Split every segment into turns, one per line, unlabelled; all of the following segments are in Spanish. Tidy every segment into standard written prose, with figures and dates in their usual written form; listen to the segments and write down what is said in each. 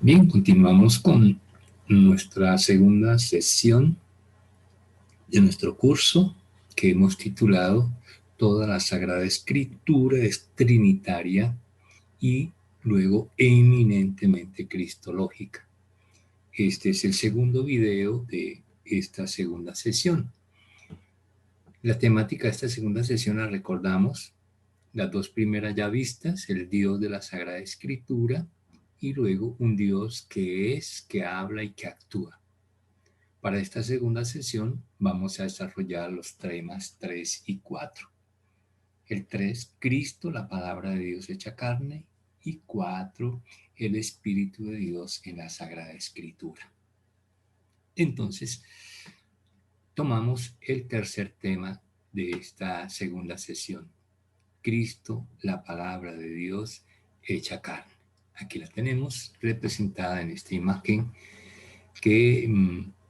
Bien, continuamos con nuestra segunda sesión de nuestro curso que hemos titulado Toda la Sagrada Escritura es Trinitaria y luego eminentemente cristológica. Este es el segundo video de esta segunda sesión. La temática de esta segunda sesión la recordamos, las dos primeras ya vistas, el Dios de la Sagrada Escritura y luego un Dios que es, que habla y que actúa. Para esta segunda sesión vamos a desarrollar los temas 3 y 4. El 3, Cristo, la palabra de Dios hecha carne, y 4, el Espíritu de Dios en la Sagrada Escritura. Entonces, tomamos el tercer tema de esta segunda sesión. Cristo, la palabra de Dios hecha carne. Aquí la tenemos representada en esta imagen que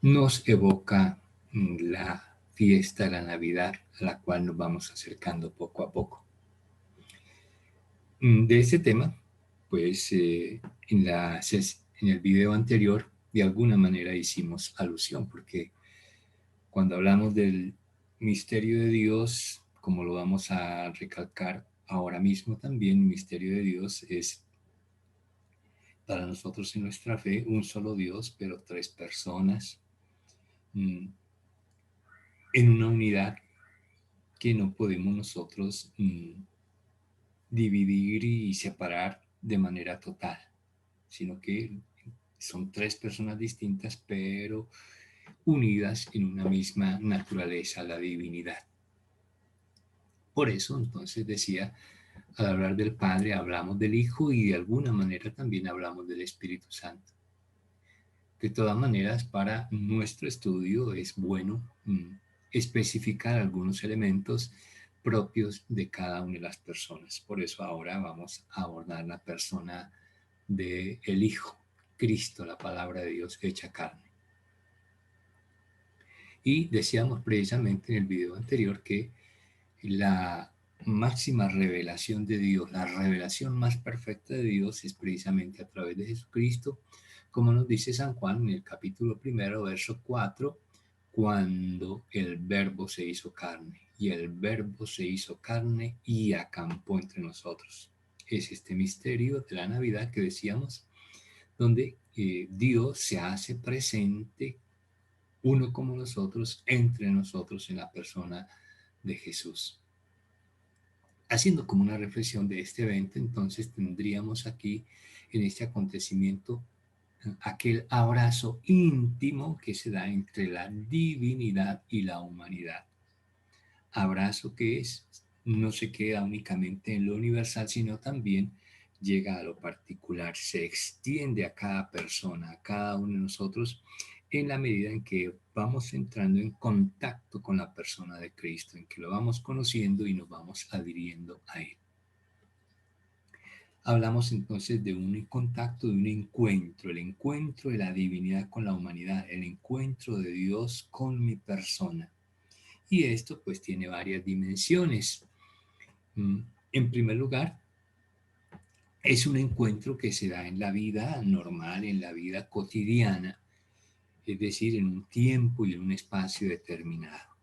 nos evoca la fiesta de la Navidad, a la cual nos vamos acercando poco a poco. De este tema, pues en el video anterior, de alguna manera hicimos alusión, porque cuando hablamos del misterio de Dios, como lo vamos a recalcar ahora mismo también, el misterio de Dios es para nosotros en nuestra fe un solo Dios, pero tres personas, en una unidad que no podemos nosotros dividir y separar de manera total, sino que son tres personas distintas, pero unidas en una misma naturaleza, la divinidad. Por eso, entonces decía, al hablar del Padre hablamos del Hijo y de alguna manera también hablamos del Espíritu Santo. De todas maneras, para nuestro estudio es bueno especificar algunos elementos propios de cada una de las personas. Por eso ahora vamos a abordar la persona del Hijo, Cristo, la palabra de Dios hecha carne. Y decíamos precisamente en el video anterior que la máxima revelación de Dios, la revelación más perfecta de Dios es precisamente a través de Jesucristo, como nos dice San Juan en el capítulo 1, verso 4, cuando el Verbo se hizo carne, y el Verbo se hizo carne y acampó entre nosotros. Es este misterio de la Navidad que decíamos, donde Dios se hace presente, uno como nosotros, entre nosotros en la persona de Jesús. Haciendo como una reflexión de este evento, entonces tendríamos aquí en este acontecimiento aquel abrazo íntimo que se da entre la divinidad y la humanidad. Abrazo que no se queda únicamente en lo universal, sino también llega a lo particular, se extiende a cada persona, a cada uno de nosotros, en la medida en que vamos entrando en contacto con la persona de Cristo, en que lo vamos conociendo y nos vamos adhiriendo a Él. Hablamos entonces de un contacto, de un encuentro, el encuentro de la divinidad con la humanidad, el encuentro de Dios con mi persona. Y esto pues tiene varias dimensiones. En primer lugar, es un encuentro que se da en la vida normal, en la vida cotidiana, es decir, en un tiempo y en un espacio determinado.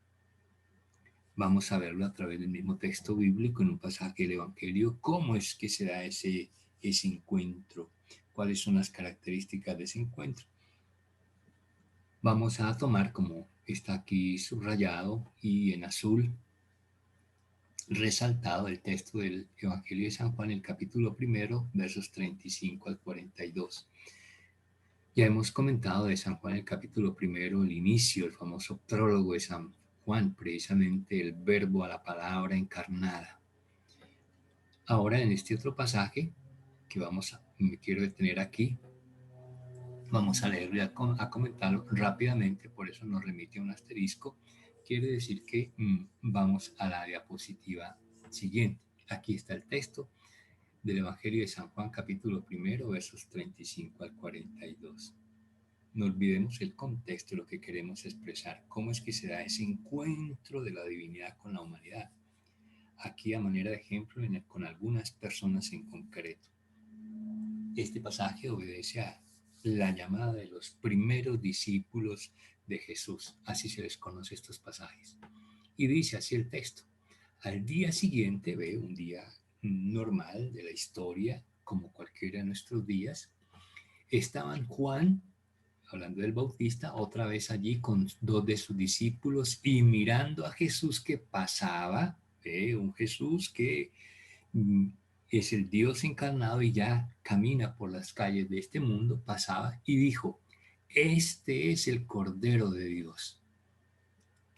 Vamos a verlo a través del mismo texto bíblico en un pasaje del Evangelio, cómo es que se da ese encuentro, cuáles son las características de ese encuentro. Vamos a tomar, como está aquí subrayado y en azul, resaltado el texto del Evangelio de San Juan, el capítulo 1, versos 35 al 42. Ya hemos comentado de San Juan el capítulo 1, el inicio, el famoso prólogo de San Juan, precisamente el verbo a la palabra encarnada. Ahora en este otro pasaje que me quiero detener aquí, vamos a leerlo y a comentarlo rápidamente, por eso nos remite a un asterisco. Quiere decir que vamos a la diapositiva siguiente. Aquí está el texto del Evangelio de San Juan, capítulo 1, versos 35 al 42. No olvidemos el contexto de lo que queremos expresar, cómo es que se da ese encuentro de la divinidad con la humanidad. Aquí a manera de ejemplo con algunas personas en concreto. Este pasaje obedece a la llamada de los primeros discípulos de Jesús, así se les conoce estos pasajes. Y dice así el texto: al día siguiente, un día normal de la historia, como cualquiera de nuestros días, estaban Juan, hablando del Bautista, otra vez allí con dos de sus discípulos y mirando a Jesús que pasaba, un Jesús que es el Dios encarnado y ya camina por las calles de este mundo, pasaba y dijo: este es el Cordero de Dios.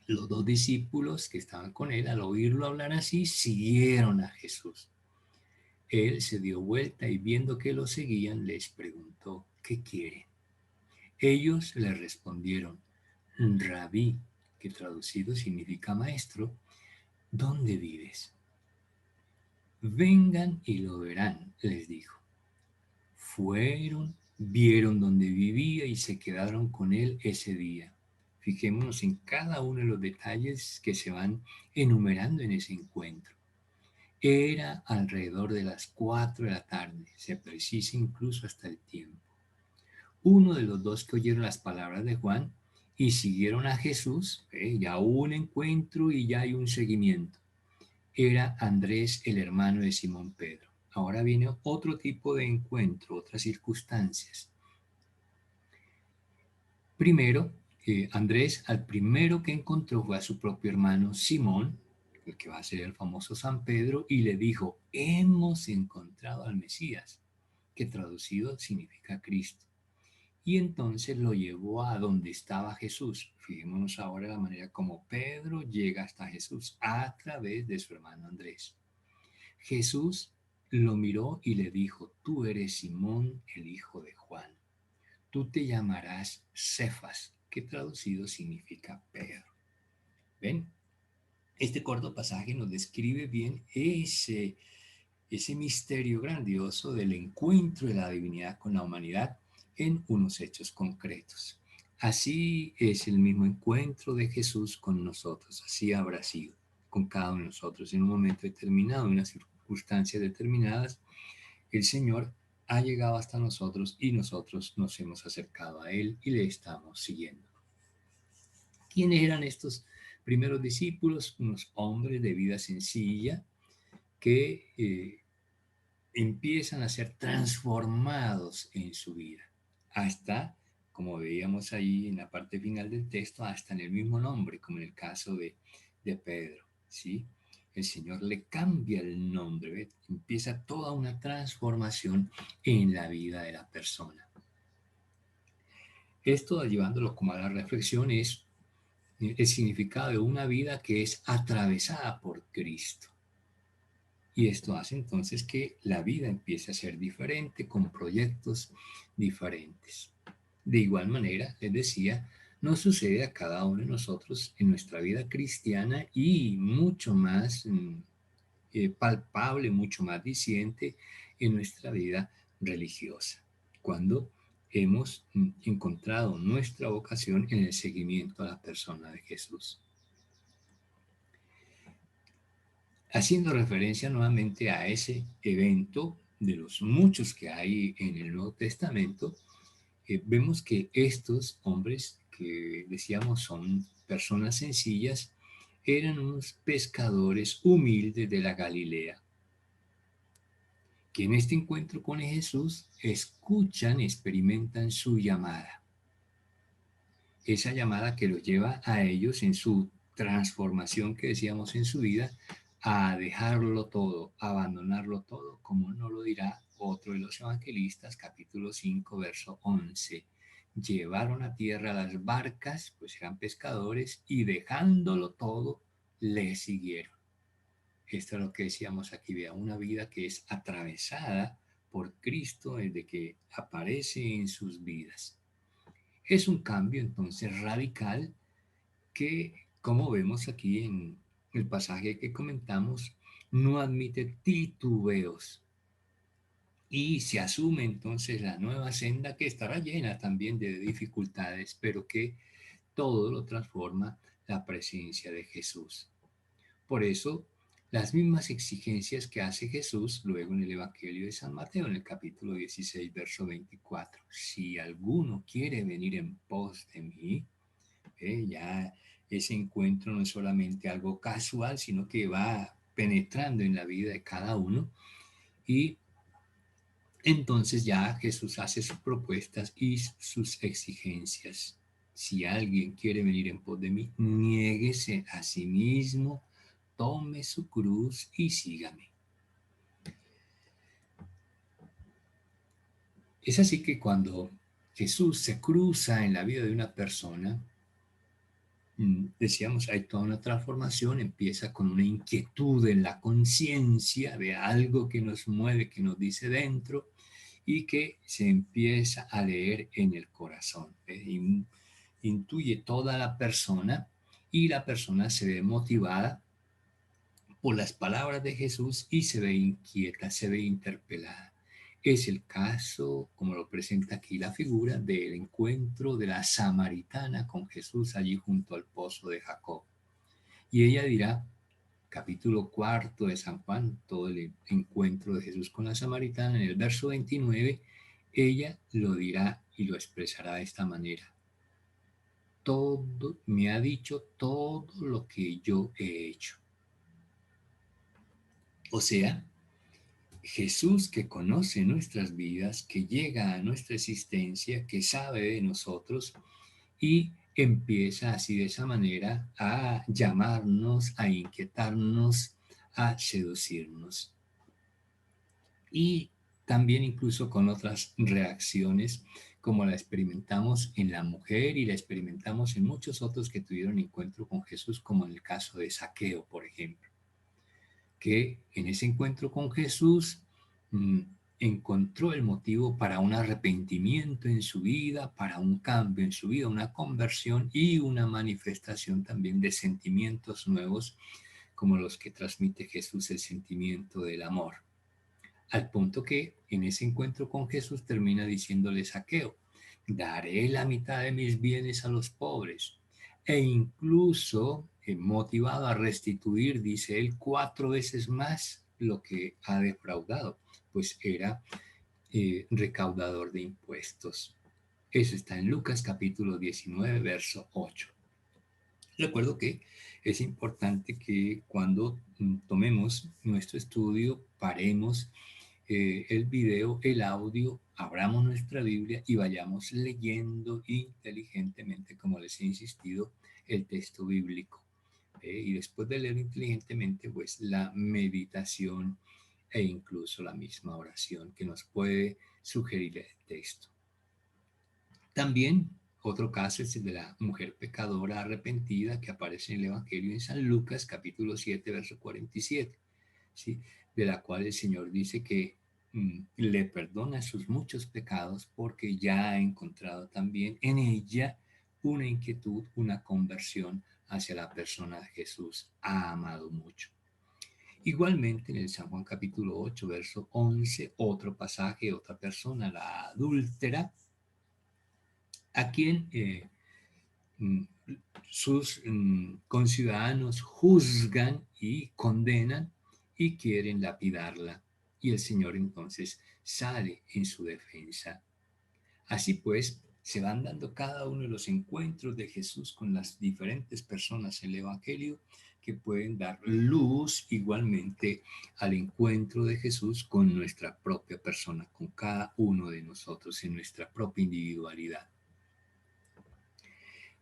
Los dos discípulos que estaban con él, al oírlo hablar así, siguieron a Jesús. Él se dio vuelta y viendo que lo seguían, les preguntó: ¿qué quieren? Ellos le respondieron: Rabí, que traducido significa maestro, ¿dónde vives? Vengan y lo verán, les dijo. Fueron, vieron dónde vivía y se quedaron con él ese día. Fijémonos en cada uno de los detalles que se van enumerando en ese encuentro. Era alrededor de las 4 de la tarde, se precisa incluso hasta el tiempo. Uno de los dos que oyeron las palabras de Juan y siguieron a Jesús, ya hubo un encuentro y ya hay un seguimiento. Era Andrés, el hermano de Simón Pedro. Ahora viene otro tipo de encuentro, otras circunstancias. Primero, Andrés al primero que encontró fue a su propio hermano Simón, el que va a ser el famoso San Pedro, y le dijo: hemos encontrado al Mesías, que traducido significa Cristo. Y entonces lo llevó a donde estaba Jesús. Fijémonos ahora la manera como Pedro llega hasta Jesús a través de su hermano Andrés. Jesús lo miró y le dijo: tú eres Simón, el hijo de Juan. Tú te llamarás Cefas, que traducido significa Pedro. ¿Ven? Este corto pasaje nos describe bien ese misterio grandioso del encuentro de la divinidad con la humanidad en unos hechos concretos. Así es el mismo encuentro de Jesús con nosotros, así habrá sido con cada uno de nosotros. En un momento determinado, en unas circunstancias determinadas, el Señor ha llegado hasta nosotros y nosotros nos hemos acercado a Él y le estamos siguiendo. ¿Quiénes eran estos primeros discípulos? Unos hombres de vida sencilla que empiezan a ser transformados en su vida, hasta, como veíamos ahí en la parte final del texto, hasta en el mismo nombre, como en el caso de Pedro, ¿sí? El Señor le cambia el nombre, ¿ves? Empieza toda una transformación en la vida de la persona. Esto, llevándolo como a la reflexión, es el significado de una vida que es atravesada por Cristo. Y esto hace entonces que la vida empiece a ser diferente, con proyectos diferentes. De igual manera, les decía, nos sucede a cada uno de nosotros en nuestra vida cristiana y mucho más palpable, mucho más diciente en nuestra vida religiosa, cuando hemos encontrado nuestra vocación en el seguimiento a la persona de Jesús. Haciendo referencia nuevamente a ese evento de los muchos que hay en el Nuevo Testamento, vemos que estos hombres que decíamos son personas sencillas, eran unos pescadores humildes de la Galilea, que en este encuentro con Jesús escuchan, experimentan su llamada. Esa llamada que los lleva a ellos en su transformación que decíamos en su vida, a dejarlo todo, a abandonarlo todo, como nos lo dirá otro de los evangelistas, capítulo 5, verso 11. Llevaron a tierra las barcas, pues eran pescadores, y dejándolo todo, le siguieron. Esto es lo que decíamos aquí, vea, una vida que es atravesada por Cristo desde que aparece en sus vidas. Es un cambio entonces radical que, como vemos aquí en el pasaje que comentamos, no admite titubeos y se asume entonces la nueva senda que estará llena también de dificultades, pero que todo lo transforma la presencia de Jesús. Por eso, las mismas exigencias que hace Jesús luego en el Evangelio de San Mateo, en el capítulo 16, verso 24. Si alguno quiere venir en pos de mí, ya ese encuentro no es solamente algo casual, sino que va penetrando en la vida de cada uno. Y entonces ya Jesús hace sus propuestas y sus exigencias. Si alguien quiere venir en pos de mí, niéguese a sí mismo, tome su cruz y sígame. Es así que cuando Jesús se cruza en la vida de una persona, decíamos, hay toda una transformación, empieza con una inquietud en la conciencia de algo que nos mueve, que nos dice dentro y que se empieza a leer en el corazón. Intuye toda la persona y la persona se ve motivada por las palabras de Jesús y se ve inquieta, se ve interpelada. Es el caso, como lo presenta aquí la figura, del encuentro de la samaritana con Jesús allí junto al pozo de Jacob. Y ella dirá, capítulo 4 de San Juan, todo el encuentro de Jesús con la samaritana, en el verso 29, ella lo dirá y lo expresará de esta manera. Todo, me ha dicho todo lo que yo he hecho. O sea, Jesús que conoce nuestras vidas, que llega a nuestra existencia, que sabe de nosotros y empieza así de esa manera a llamarnos, a inquietarnos, a seducirnos. Y también incluso con otras reacciones como la experimentamos en la mujer y la experimentamos en muchos otros que tuvieron encuentro con Jesús, como en el caso de Zaqueo, por ejemplo, que en ese encuentro con Jesús encontró el motivo para un arrepentimiento en su vida, para un cambio en su vida, una conversión y una manifestación también de sentimientos nuevos como los que transmite Jesús, el sentimiento del amor. Al punto que en ese encuentro con Jesús termina diciéndole Zaqueo, daré la mitad de mis bienes a los pobres. E incluso motivado a restituir, dice él, 4 veces más lo que ha defraudado, pues era recaudador de impuestos. Eso está en Lucas capítulo 19, verso 8. Recuerdo que es importante que cuando tomemos nuestro estudio, paremos el video, el audio, abramos nuestra Biblia y vayamos leyendo inteligentemente, como les he insistido, el texto bíblico. Y después de leer inteligentemente, pues la meditación e incluso la misma oración que nos puede sugerir el texto. También otro caso es el de la mujer pecadora arrepentida que aparece en el Evangelio en San Lucas, capítulo 7, verso 47, ¿sí? De la cual el Señor dice que le perdona sus muchos pecados porque ya ha encontrado también en ella una inquietud, una conversión hacia la persona de Jesús. Ha amado mucho. Igualmente en el San Juan capítulo 8, verso 11, otro pasaje, otra persona, la adúltera, a quien sus conciudadanos juzgan y condenan y quieren lapidarla. Y el Señor entonces sale en su defensa. Así pues, se van dando cada uno de los encuentros de Jesús con las diferentes personas en el Evangelio que pueden dar luz igualmente al encuentro de Jesús con nuestra propia persona, con cada uno de nosotros en nuestra propia individualidad.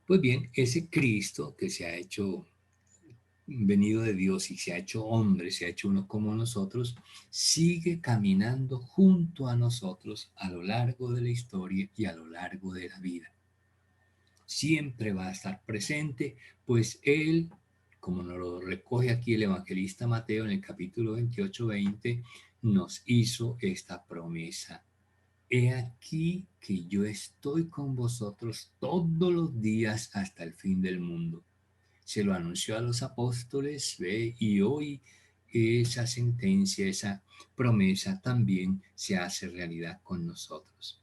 Pues bien, ese Cristo que se ha hecho venido de Dios y se ha hecho hombre, se ha hecho uno como nosotros, sigue caminando junto a nosotros a lo largo de la historia y a lo largo de la vida. Siempre va a estar presente, pues Él, como nos lo recoge aquí el evangelista Mateo en el capítulo 28-20, nos hizo esta promesa. He aquí que yo estoy con vosotros todos los días hasta el fin del mundo. Se lo anunció a los apóstoles, ve, y hoy esa sentencia, esa promesa también se hace realidad con nosotros.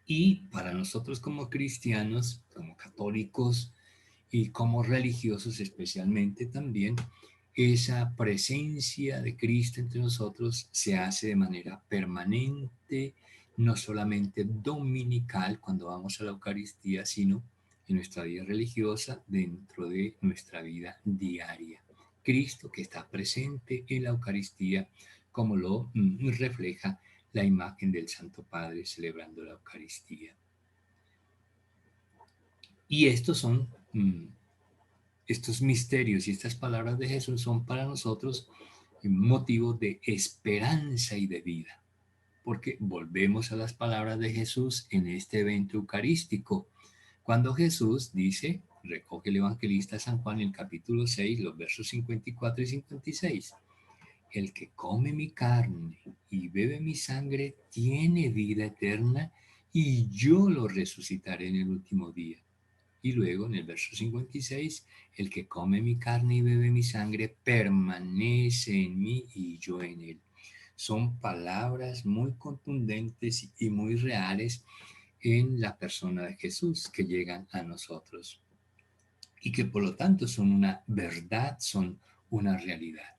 Y para nosotros como cristianos, como católicos y como religiosos especialmente también, esa presencia de Cristo entre nosotros se hace de manera permanente, no solamente dominical cuando vamos a la Eucaristía, sino en nuestra vida religiosa, dentro de nuestra vida diaria. Cristo que está presente en la Eucaristía, como lo refleja la imagen del Santo Padre celebrando la Eucaristía. Y estos misterios y estas palabras de Jesús son para nosotros motivo de esperanza y de vida, porque volvemos a las palabras de Jesús en este evento eucarístico, cuando Jesús dice, recoge el evangelista San Juan en el capítulo 6, los versos 54 y 56, el que come mi carne y bebe mi sangre tiene vida eterna y yo lo resucitaré en el último día. Y luego en el verso 56, el que come mi carne y bebe mi sangre permanece en mí y yo en él. Son palabras muy contundentes y muy reales en la persona de Jesús que llegan a nosotros y que por lo tanto son una verdad, son una realidad.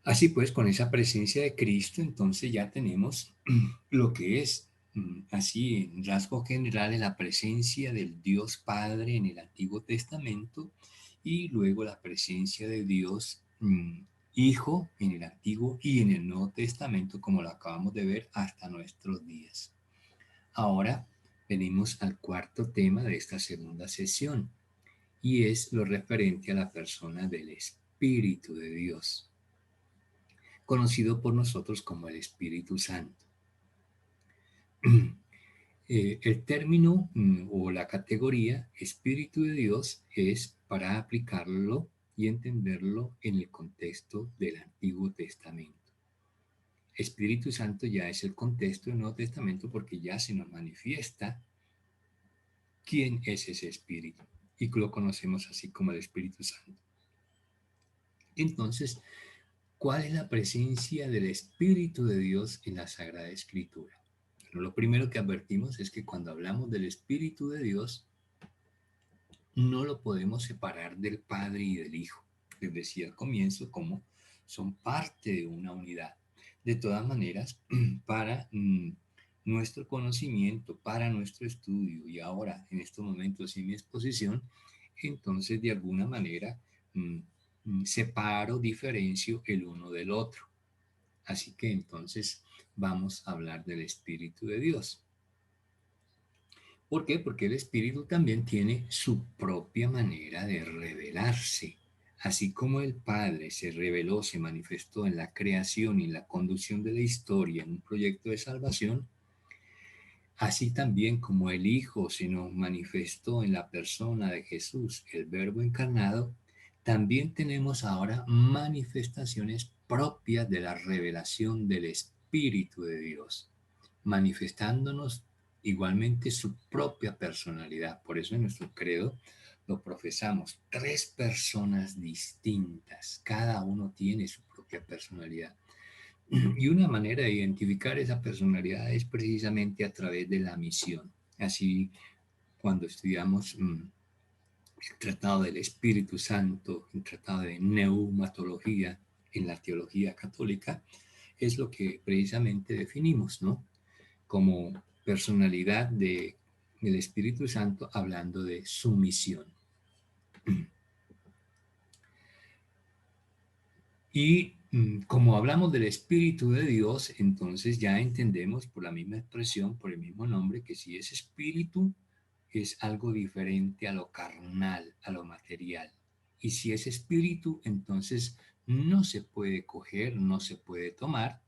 Así pues, con esa presencia de Cristo, entonces ya tenemos lo que es, así en rasgo general, la presencia del Dios Padre en el Antiguo Testamento y luego la presencia de Dios Hijo en el Antiguo y en el Nuevo Testamento, como lo acabamos de ver hasta nuestros días. Ahora venimos al cuarto tema de esta segunda sesión y es lo referente a la persona del Espíritu de Dios, conocido por nosotros como el Espíritu Santo. El término o la categoría Espíritu de Dios es para aplicarlo y entenderlo en el contexto del Antiguo Testamento. Espíritu Santo ya es el contexto del Nuevo Testamento porque ya se nos manifiesta quién es ese Espíritu y lo conocemos así como el Espíritu Santo. Entonces, ¿cuál es la presencia del Espíritu de Dios en la Sagrada Escritura? Bueno, lo primero que advertimos es que cuando hablamos del Espíritu de Dios, no lo podemos separar del Padre y del Hijo. Les decía al comienzo cómo son parte de una unidad. De todas maneras, para nuestro conocimiento, para nuestro estudio y ahora en estos momentos en mi exposición, entonces de alguna manera separo, diferencio el uno del otro. Así que entonces vamos a hablar del Espíritu de Dios. ¿Por qué? Porque el Espíritu también tiene su propia manera de revelarse. Así como el Padre se reveló, se manifestó en la creación y en la conducción de la historia en un proyecto de salvación, así también como el Hijo se nos manifestó en la persona de Jesús, el Verbo encarnado, también tenemos ahora manifestaciones propias de la revelación del Espíritu de Dios, manifestándonos igualmente su propia personalidad. Por eso en nuestro credo lo profesamos, 3 personas distintas, cada uno tiene su propia personalidad. Y una manera de identificar esa personalidad es precisamente a través de la misión. Así, cuando estudiamos el Tratado del Espíritu Santo, el Tratado de Neumatología en la teología católica, es lo que precisamente definimos, ¿no? Como personalidad del Espíritu Santo, hablando de su misión. Y como hablamos del Espíritu de Dios, entonces ya entendemos por la misma expresión, por el mismo nombre, que si es espíritu, es algo diferente a lo carnal, a lo material. Y si es espíritu, entonces no se puede coger, no se puede tomar,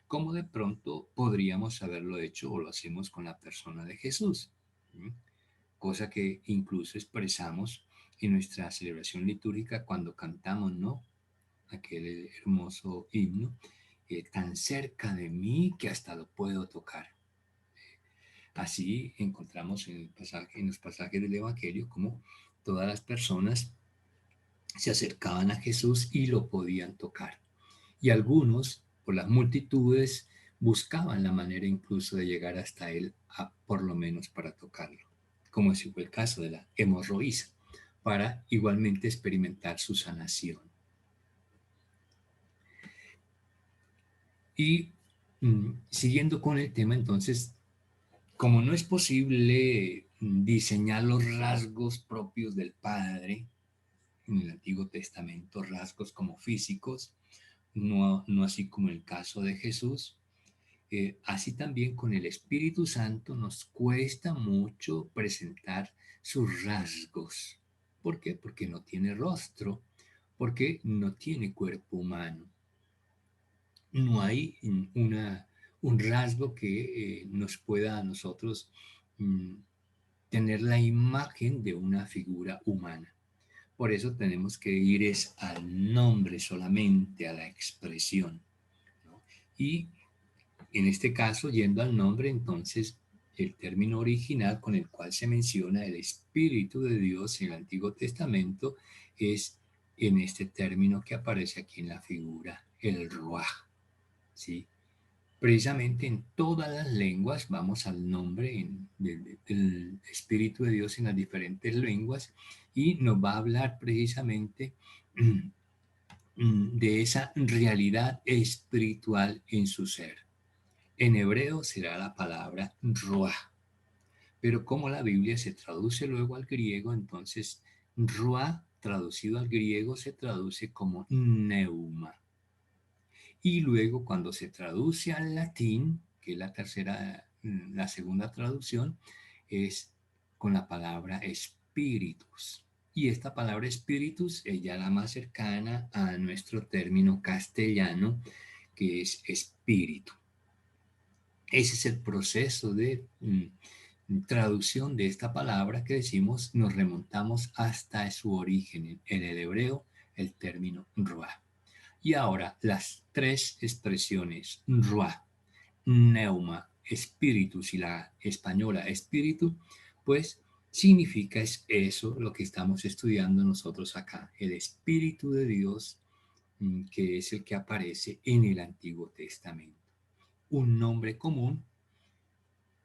como de pronto podríamos haberlo hecho o lo hacemos con la persona de Jesús. Cosa que incluso expresamos en nuestra celebración litúrgica cuando cantamos, ¿no? Aquel hermoso himno, tan cerca de mí que hasta lo puedo tocar. Así encontramos en los pasajes del Evangelio como todas las personas se acercaban a Jesús y lo podían tocar. Y algunos, por las multitudes, buscaban la manera incluso de llegar hasta él, por lo menos para tocarlo, como si fue el caso de la hemorroísa, para igualmente experimentar su sanación. Y siguiendo con el tema, entonces, como no es posible diseñar los rasgos propios del Padre en el Antiguo Testamento, rasgos como físicos, no así como el caso de Jesús, así también con el Espíritu Santo nos cuesta mucho presentar sus rasgos. ¿Por qué? Porque no tiene rostro, porque no tiene cuerpo humano. No hay un rasgo que nos pueda a nosotros tener la imagen de una figura humana. Por eso tenemos que ir es al nombre solamente, a la expresión, ¿no? Y en este caso, yendo al nombre, entonces, el término original con el cual se menciona el Espíritu de Dios en el Antiguo Testamento es en este término que aparece aquí en la figura, el Ruaj, ¿sí? Precisamente en todas las lenguas, vamos al nombre del Espíritu de Dios en las diferentes lenguas y nos va a hablar precisamente de esa realidad espiritual en su ser. En hebreo será la palabra ruah, pero como la Biblia se traduce luego al griego, entonces ruah traducido al griego se traduce como neuma. Y luego cuando se traduce al latín, que es la segunda traducción, es con la palabra espíritus. Y esta palabra espíritus es ya la más cercana a nuestro término castellano, que es espíritu. Ese es el proceso de traducción de esta palabra que decimos, nos remontamos hasta su origen, en el hebreo, el término ruah. Y ahora las tres expresiones ruah, neuma, espíritus y la española espíritu, pues significa eso lo que estamos estudiando nosotros acá, el Espíritu de Dios, que es el que aparece en el Antiguo Testamento. Un nombre común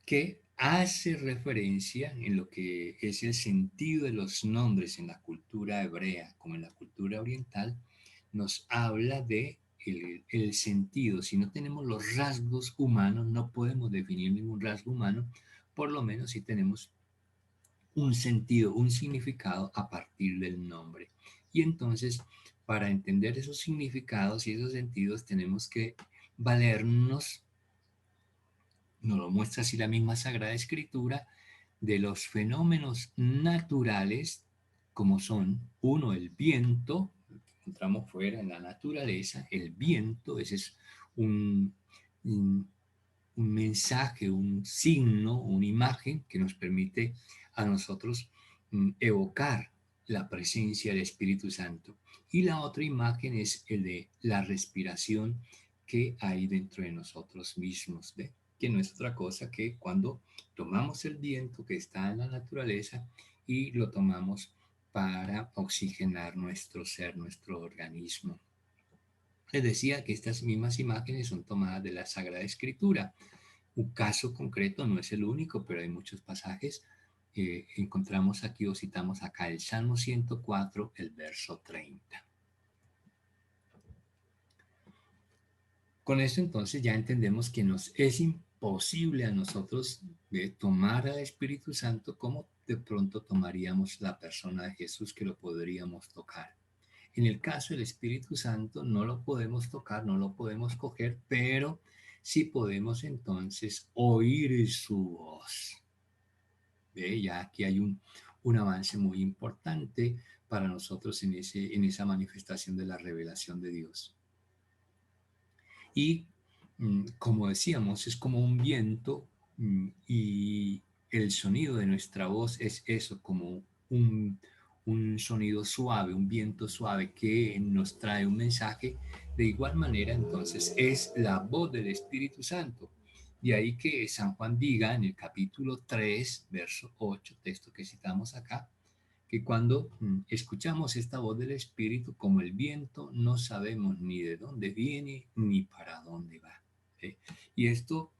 que hace referencia en lo que es el sentido de los nombres en la cultura hebrea como en la cultura oriental, nos habla de el sentido. Si no tenemos los rasgos humanos, no podemos definir ningún rasgo humano, por lo menos si tenemos un sentido, un significado a partir del nombre. Y entonces, para entender esos significados y esos sentidos, tenemos que valernos, nos lo muestra así la misma Sagrada Escritura, de los fenómenos naturales, como son, uno, el viento, lo que encontramos fuera en la naturaleza, el viento, ese es un, un, un mensaje, un signo, una imagen que nos permite a nosotros evocar la presencia del Espíritu Santo. Y la otra imagen es el de la respiración que hay dentro de nosotros mismos, ¿ve? Que no es otra cosa que cuando tomamos el viento que está en la naturaleza y lo tomamos para oxigenar nuestro ser, nuestro organismo. Les decía que estas mismas imágenes son tomadas de la Sagrada Escritura. Un caso concreto, no es el único, pero hay muchos pasajes. Encontramos aquí o citamos acá el Salmo 104, el verso 30. Con esto entonces ya entendemos que nos es imposible a nosotros tomar al Espíritu Santo como de pronto tomaríamos la persona de Jesús que lo podríamos tocar. En el caso del Espíritu Santo no lo podemos tocar, no lo podemos coger, pero sí podemos entonces oír su voz. ¿Ve? Ya aquí hay un avance muy importante para nosotros en esa manifestación de la revelación de Dios. Y como decíamos, es como un viento y el sonido de nuestra voz es eso, como un sonido suave, un viento suave que nos trae un mensaje. De igual manera, entonces, es la voz del Espíritu Santo. De ahí que San Juan diga en el capítulo 3, verso 8, texto que citamos acá, que cuando escuchamos esta voz del Espíritu como el viento, no sabemos ni de dónde viene ni para dónde va. ¿Sí? Y esto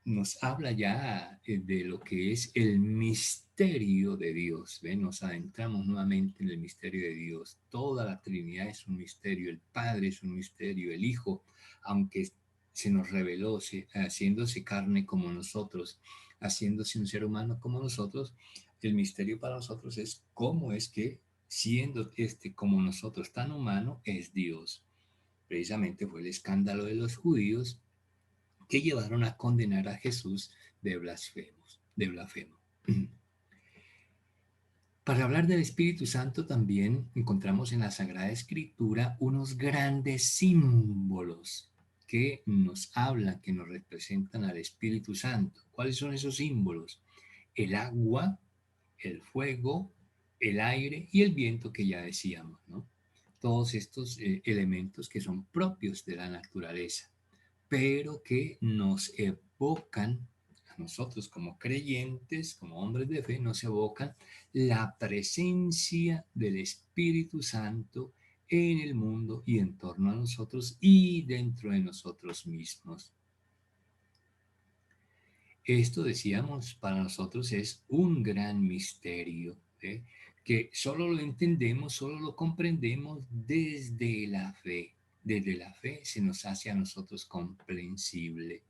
nos habla ya de lo que es el misterio de Dios. ¿Ve? Nos adentramos nuevamente en el misterio de Dios. Toda la Trinidad es un misterio, el Padre es un misterio, el Hijo, aunque se nos reveló, haciéndose carne como nosotros, haciéndose un ser humano como nosotros, el misterio para nosotros es cómo es que, siendo como nosotros tan humano, es Dios. Precisamente fue el escándalo de los judíos que llevaron a condenar a Jesús de blasfemo. Para hablar del Espíritu Santo también encontramos en la Sagrada Escritura unos grandes símbolos que nos hablan, que nos representan al Espíritu Santo. ¿Cuáles son esos símbolos? El agua, el fuego, el aire y el viento que ya decíamos, ¿no? Todos estos elementos que son propios de la naturaleza, pero que nos evocan, a nosotros como creyentes, como hombres de fe, nos evocan la presencia del Espíritu Santo en el mundo y en torno a nosotros y dentro de nosotros mismos. Esto, decíamos, para nosotros es un gran misterio, ¿eh? Que solo lo entendemos, solo lo comprendemos desde la fe. Desde la fe se nos hace a nosotros comprensible.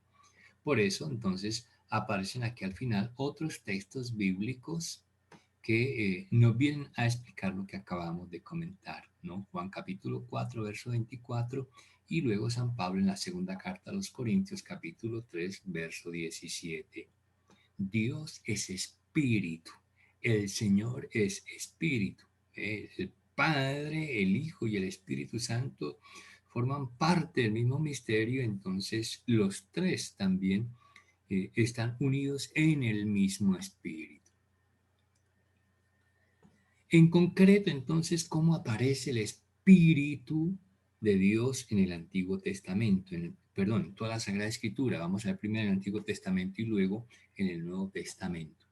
Por eso, entonces, aparecen aquí al final otros textos bíblicos que nos vienen a explicar lo que acabamos de comentar, ¿no? Juan capítulo 4, verso 24, y luego San Pablo en la segunda carta a los Corintios, capítulo 3, verso 17. Dios es espíritu, el Señor es espíritu. El Padre, el Hijo y el Espíritu Santo forman parte del mismo misterio, entonces los tres también están unidos en el mismo espíritu. En concreto, entonces, ¿cómo aparece el Espíritu de Dios en el Antiguo Testamento? En toda la Sagrada Escritura. Vamos a ver primero en el Antiguo Testamento y luego en el Nuevo Testamento.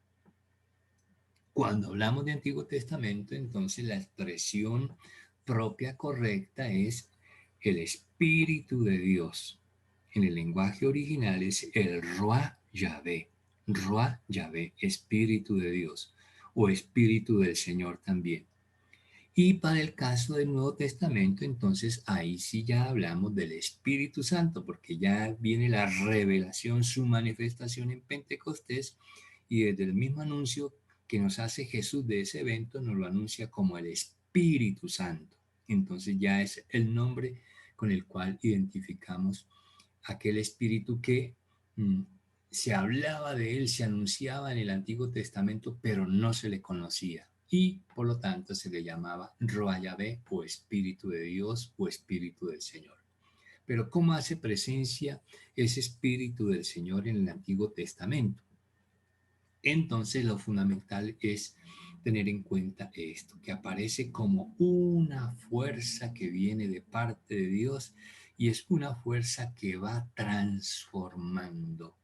Cuando hablamos de Antiguo Testamento, entonces la expresión propia correcta es el Espíritu de Dios. En el lenguaje original es el Ruach Yahvé. Ruach Yahvé, Espíritu de Dios o Espíritu del Señor también. Y para el caso del Nuevo Testamento, entonces ahí sí ya hablamos del Espíritu Santo, porque ya viene la revelación, su manifestación en Pentecostés, y desde el mismo anuncio que nos hace Jesús de ese evento, nos lo anuncia como el Espíritu Santo. Entonces ya es el nombre con el cual identificamos aquel Espíritu que se hablaba de él, se anunciaba en el Antiguo Testamento, pero no se le conocía. Y por lo tanto se le llamaba Ruach Yahvé o Espíritu de Dios o Espíritu del Señor. Pero ¿cómo hace presencia ese Espíritu del Señor en el Antiguo Testamento? Entonces lo fundamental es tener en cuenta esto, que aparece como una fuerza que viene de parte de Dios y es una fuerza que va transformando.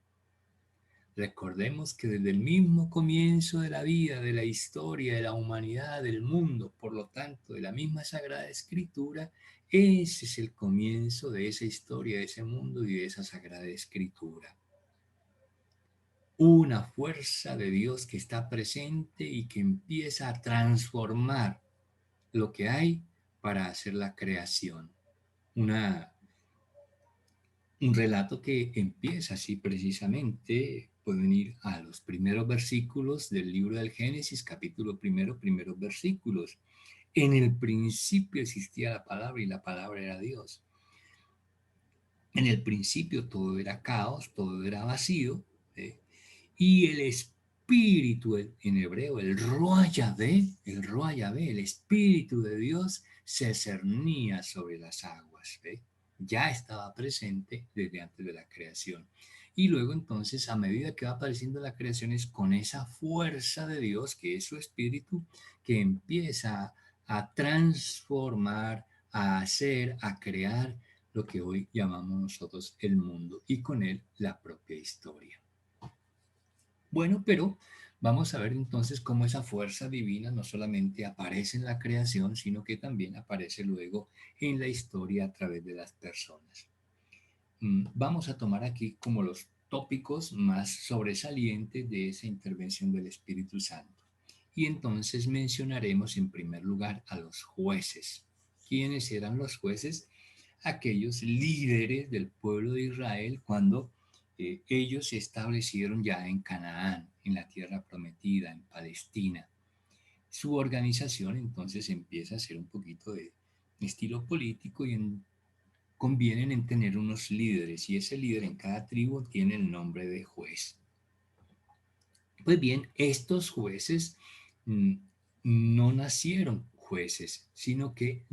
Recordemos que desde el mismo comienzo de la vida, de la historia, de la humanidad, del mundo, por lo tanto, de la misma Sagrada Escritura, ese es el comienzo de esa historia, de ese mundo y de esa Sagrada Escritura. Una fuerza de Dios que está presente y que empieza a transformar lo que hay para hacer la creación. Un relato que empieza así precisamente pueden ir a los primeros versículos del libro del Génesis, capítulo primero, primeros versículos. En el principio existía la palabra y la palabra era Dios. En el principio todo era caos, todo era vacío, ¿eh? Y el espíritu, en hebreo, el Ruach Yahvé, el espíritu de Dios, se cernía sobre las aguas, ¿eh? Ya estaba presente desde antes de la creación. Y luego entonces, a medida que va apareciendo la creación, es con esa fuerza de Dios, que es su espíritu, que empieza a transformar, a hacer, a crear lo que hoy llamamos nosotros el mundo y con él la propia historia. Bueno, pero vamos a ver entonces cómo esa fuerza divina no solamente aparece en la creación, sino que también aparece luego en la historia a través de las personas. Vamos a tomar aquí como los tópicos más sobresalientes de esa intervención del Espíritu Santo. Y entonces mencionaremos en primer lugar a los jueces. ¿Quiénes eran los jueces? Aquellos líderes del pueblo de Israel cuando ellos se establecieron ya en Canaán, en la tierra prometida, en Palestina. Su organización entonces empieza a ser un poquito de estilo político y convienen en tener unos líderes y ese líder en cada tribu tiene el nombre de juez. Pues bien, estos jueces no nacieron jueces, sino que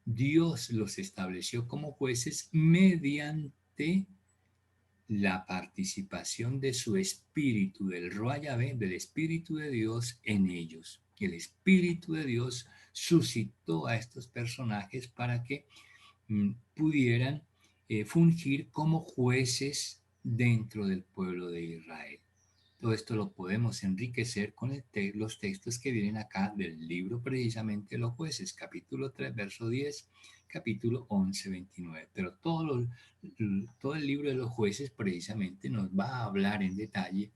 Dios los estableció como jueces mediante la participación de su espíritu, del Ruach Yahvé, del Espíritu de Dios en ellos. El Espíritu de Dios suscitó a estos personajes para que pudieran fungir como jueces dentro del pueblo de Israel. Todo esto lo podemos enriquecer con los textos que vienen acá del libro precisamente de los jueces, capítulo 3, verso 10, capítulo 11, 29. Pero todo el libro de los jueces precisamente nos va a hablar en detalle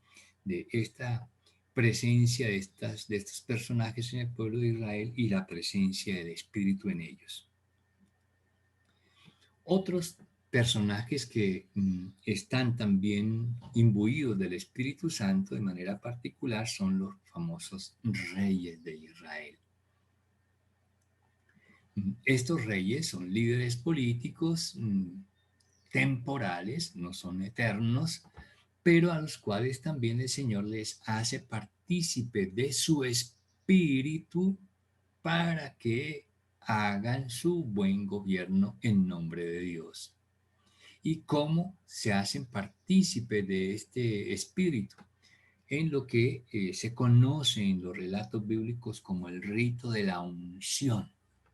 de esta presencia de estos personajes en el pueblo de Israel y la presencia del Espíritu en ellos. Otros personajes que están también imbuidos del Espíritu Santo de manera particular son los famosos reyes de Israel. Estos reyes son líderes políticos temporales, no son eternos, pero a los cuales también el Señor les hace partícipe de su espíritu para que hagan su buen gobierno en nombre de Dios. ¿Y cómo se hacen partícipe de este espíritu? En lo que se conoce en los relatos bíblicos como el rito de la unción.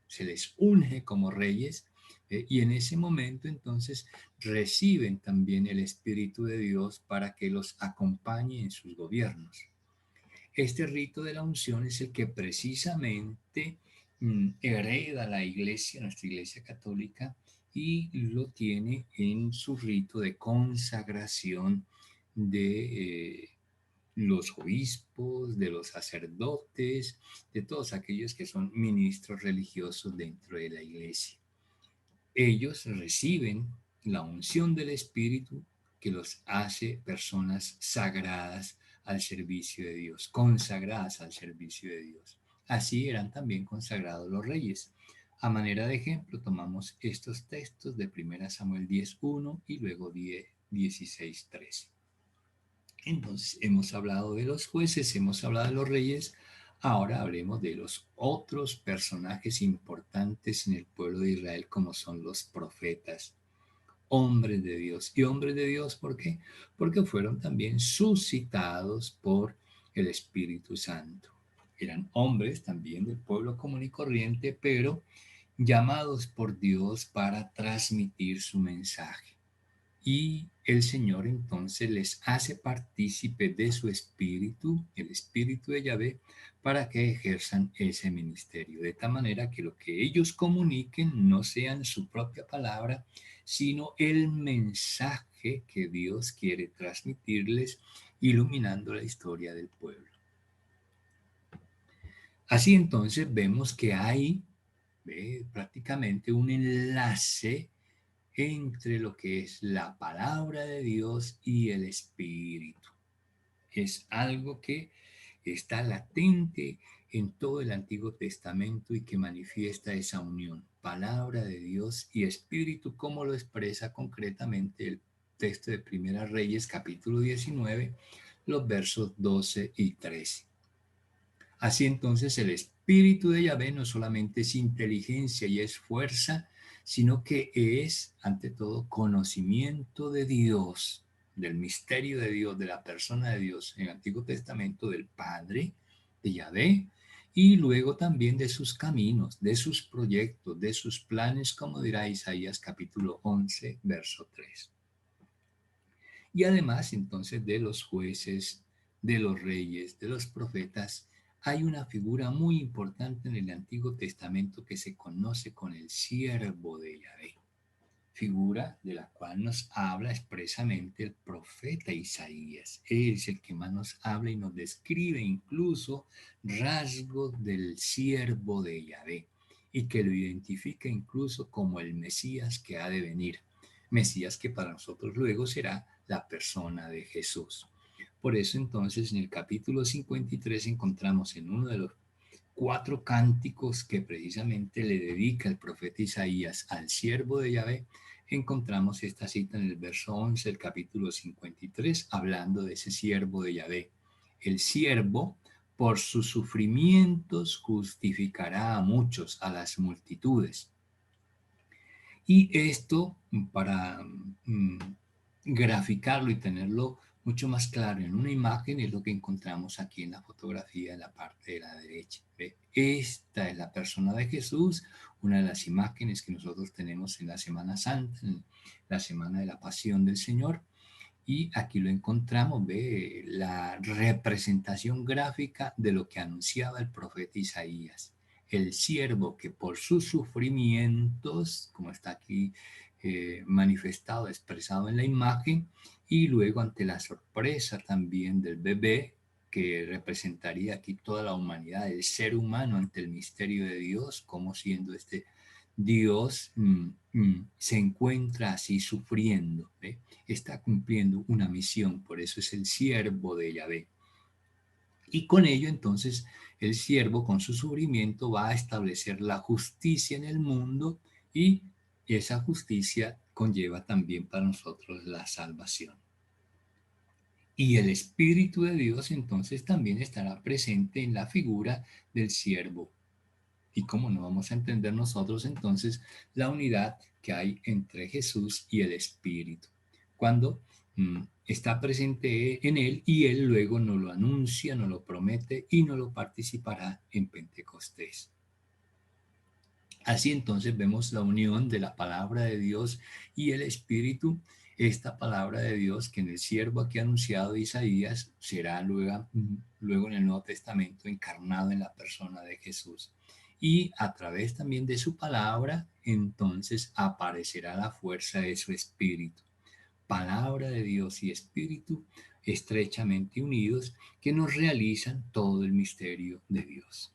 Se les unge como reyes y en ese momento entonces reciben también el Espíritu de Dios para que los acompañe en sus gobiernos. Este rito de la unción es el que precisamente hereda la iglesia, nuestra iglesia católica, y lo tiene en su rito de consagración de los obispos, de los sacerdotes, de todos aquellos que son ministros religiosos dentro de la iglesia. Ellos reciben la unción del Espíritu que los hace personas sagradas al servicio de Dios, consagradas al servicio de Dios. Así eran también consagrados los reyes. A manera de ejemplo, tomamos estos textos de 1 Samuel 10:1 y luego 16:3. Entonces, hemos hablado de los jueces, hemos hablado de los reyes, ahora hablemos de los otros personajes importantes en el pueblo de Israel como son los profetas, hombres de Dios. ¿Y hombres de Dios por qué? Porque fueron también suscitados por el Espíritu Santo. Eran hombres también del pueblo común y corriente, pero llamados por Dios para transmitir su mensaje. Y el Señor entonces les hace partícipe de su espíritu, el espíritu de Yahvé, para que ejerzan ese ministerio. De tal manera que lo que ellos comuniquen no sean su propia palabra, sino el mensaje que Dios quiere transmitirles, iluminando la historia del pueblo. Así entonces vemos que hay prácticamente un enlace entre lo que es la palabra de Dios y el Espíritu. Es algo que está latente en todo el Antiguo Testamento y que manifiesta esa unión, palabra de Dios y espíritu, como lo expresa concretamente el texto de Primera Reyes, capítulo 19, los versos 12 y 13. Así entonces el espíritu de Yahvé no solamente es inteligencia y es fuerza, sino que es, ante todo, conocimiento de Dios, del misterio de Dios, de la persona de Dios en el Antiguo Testamento, del Padre, de Yahvé, y luego también de sus caminos, de sus proyectos, de sus planes, como dirá Isaías capítulo 11, verso 3. Y además entonces de los jueces, de los reyes, de los profetas, hay una figura muy importante en el Antiguo Testamento que se conoce con el siervo de Yahvé, figura de la cual nos habla expresamente el profeta Isaías. Él es el que más nos habla y nos describe incluso rasgos del siervo de Yahvé y que lo identifica incluso como el Mesías que ha de venir. Mesías que para nosotros luego será la persona de Jesús. Por eso entonces en el capítulo 53 encontramos en uno de los 4 cánticos que precisamente le dedica el profeta Isaías al siervo de Yahvé, encontramos esta cita en el verso 11 del capítulo 53, hablando de ese siervo de Yahvé. El siervo, por sus sufrimientos, justificará a muchos, a las multitudes. Y esto, para graficarlo y tenerlo mucho más claro en una imagen, es lo que encontramos aquí en la fotografía en la parte de la derecha. ¿Ve? Esta es la persona de Jesús, una de las imágenes que nosotros tenemos en la Semana Santa, en la Semana de la Pasión del Señor. Y aquí lo encontramos, ve la representación gráfica de lo que anunciaba el profeta Isaías. El siervo que por sus sufrimientos, como está aquí manifestado, expresado en la imagen, y luego ante la sorpresa también del bebé, que representaría aquí toda la humanidad, el ser humano ante el misterio de Dios, como siendo este Dios se encuentra así sufriendo, ¿ve? Está cumpliendo una misión, por eso es el siervo de Yahvé. Y con ello entonces el siervo con su sufrimiento va a establecer la justicia en el mundo y esa justicia conlleva también para nosotros la salvación. Y el Espíritu de Dios entonces también estará presente en la figura del siervo. Y cómo no vamos a entender nosotros entonces la unidad que hay entre Jesús y el Espíritu. Cuando está presente en él y él luego nos lo anuncia, nos lo promete y nos lo participará en Pentecostés. Así entonces vemos la unión de la palabra de Dios y el Espíritu. Esta palabra de Dios que en el siervo aquí anunciado de Isaías será luego en el Nuevo Testamento encarnado en la persona de Jesús. Y a través también de su palabra, entonces aparecerá la fuerza de su Espíritu. Palabra de Dios y Espíritu estrechamente unidos que nos realizan todo el misterio de Dios.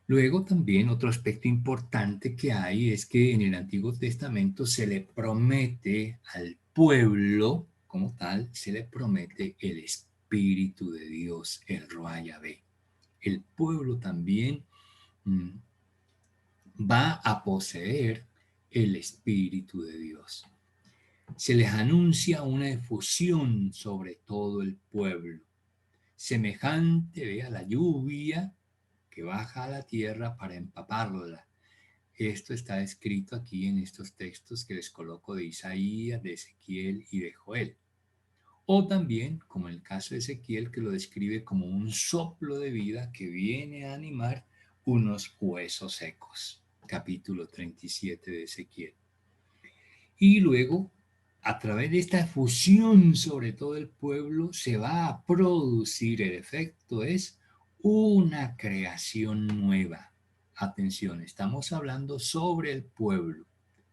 Luego también otro aspecto importante que hay es que en el Antiguo Testamento se le promete al pueblo como tal, se le promete el Espíritu de Dios, el Ruach Yahvé. El pueblo también va a poseer el Espíritu de Dios. Se les anuncia una efusión sobre todo el pueblo, semejante a la lluvia que baja a la tierra para empaparla. Esto está escrito aquí en estos textos que les coloco de Isaías, de Ezequiel y de Joel. O también, como en el caso de Ezequiel, que lo describe como un soplo de vida que viene a animar unos huesos secos. Capítulo 37 de Ezequiel. Y luego, a través de esta fusión sobre todo el pueblo, se va a producir, el efecto es una creación nueva. Atención, estamos hablando sobre el pueblo,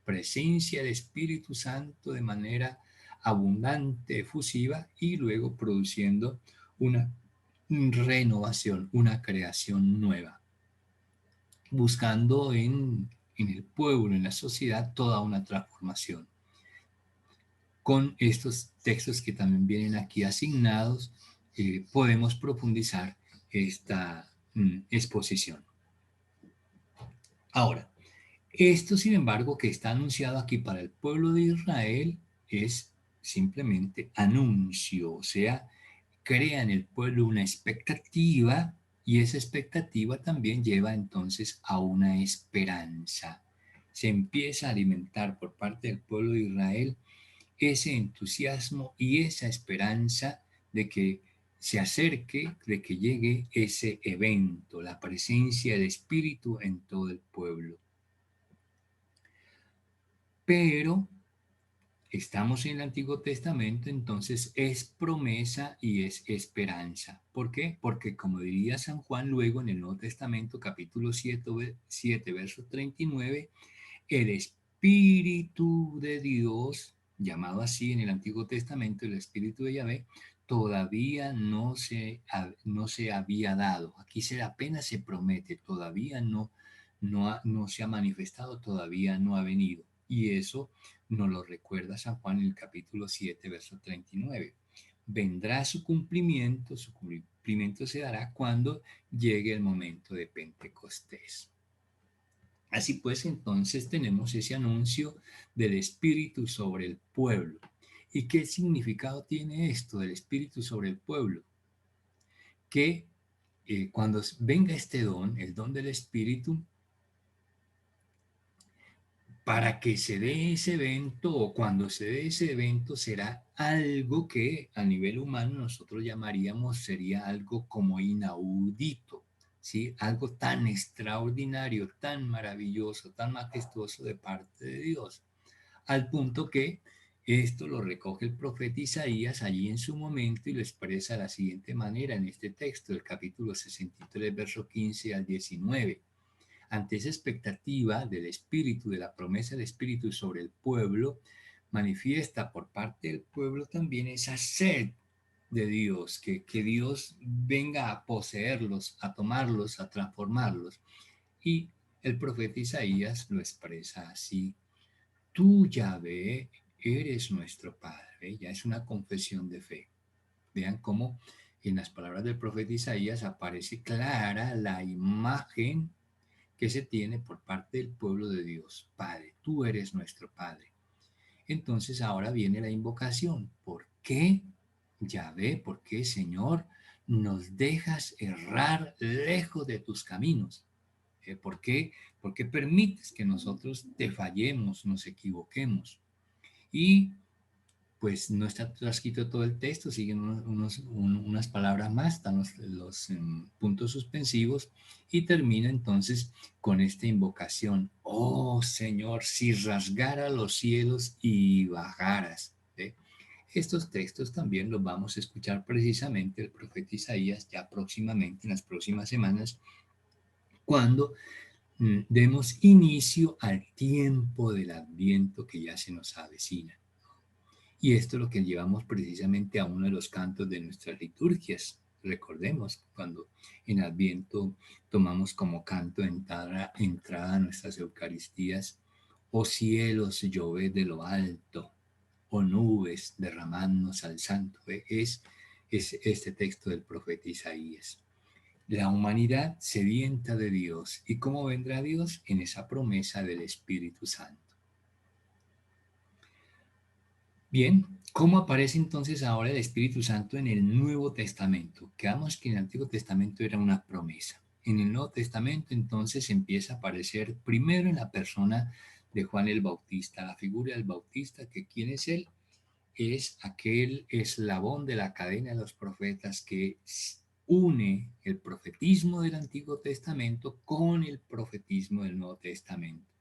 presencia del Espíritu Santo de manera abundante, efusiva, y luego produciendo una renovación, una creación nueva, buscando en el pueblo, en la sociedad, toda una transformación. con estos textos que también vienen aquí asignados, podemos profundizar esta exposición. Ahora, esto, sin embargo, que está anunciado aquí para el pueblo de Israel es simplemente anuncio, o sea, crea en el pueblo una expectativa y esa expectativa también lleva entonces a una esperanza. Se empieza a alimentar por parte del pueblo de Israel ese entusiasmo y esa esperanza de que se acerque, de que llegue ese evento, la presencia del Espíritu en todo el pueblo. Pero estamos en el Antiguo Testamento, entonces es promesa y es esperanza. ¿Por qué? Porque como diría San Juan luego en el Nuevo Testamento, capítulo 7 verso 39, el Espíritu de Dios, llamado así en el Antiguo Testamento, el Espíritu de Yahvé, todavía no se había dado. Aquí apenas se promete, todavía no se ha manifestado, todavía no ha venido. Y eso nos lo recuerda San Juan en el capítulo 7, verso 39. Vendrá su cumplimiento se dará cuando llegue el momento de Pentecostés. Así pues, entonces tenemos ese anuncio del Espíritu sobre el pueblo. ¿Y qué significado tiene esto del Espíritu sobre el pueblo? Que cuando venga este don, el don del Espíritu, para que se dé ese evento o cuando se dé ese evento será algo que a nivel humano nosotros llamaríamos, sería algo como inaudito, ¿sí? Algo tan extraordinario, tan maravilloso, tan majestuoso de parte de Dios, al punto que esto lo recoge el profeta Isaías allí en su momento y lo expresa de la siguiente manera en este texto, el capítulo 63, verso 15 al 19. Ante esa expectativa del Espíritu, de la promesa del Espíritu sobre el pueblo, manifiesta por parte del pueblo también esa sed de Dios, que Dios venga a poseerlos, a tomarlos, a transformarlos. Y el profeta Isaías lo expresa así: tú, Yahvé, eres nuestro Padre. Ya es una confesión de fe. Vean cómo en las palabras del profeta Isaías aparece clara la imagen que se tiene por parte del pueblo de Dios. Padre, tú eres nuestro Padre. Entonces ahora viene la invocación. ¿Por qué, Yahvé, por qué, Señor, nos dejas errar lejos de tus caminos? ¿Por qué? ¿Por qué permites que nosotros te fallemos, nos equivoquemos? Y pues no está transcrito todo el texto, siguen unas palabras más, están los puntos suspensivos y termina entonces con esta invocación: oh Señor, si rasgara los cielos y bajaras. ¿Eh? Estos textos también los vamos a escuchar precisamente el profeta Isaías ya próximamente, en las próximas semanas, cuando demos inicio al tiempo del Adviento que ya se nos avecina. Y esto es lo que llevamos precisamente a uno de los cantos de nuestras liturgias. Recordemos, cuando en Adviento tomamos como canto de entrada a nuestras Eucaristías: oh cielos, lloved de lo alto, oh nubes, derramadnos al Santo. Es este texto del profeta Isaías. La humanidad sedienta de Dios. ¿Y cómo vendrá Dios? En esa promesa del Espíritu Santo. Bien, ¿cómo aparece entonces ahora el Espíritu Santo en el Nuevo Testamento? Quedamos que en el Antiguo Testamento era una promesa. En el Nuevo Testamento entonces empieza a aparecer primero en la persona de Juan el Bautista, la figura del Bautista, que ¿quién es él? Es aquel eslabón de la cadena de los profetas que une el profetismo del Antiguo Testamento con el profetismo del Nuevo Testamento.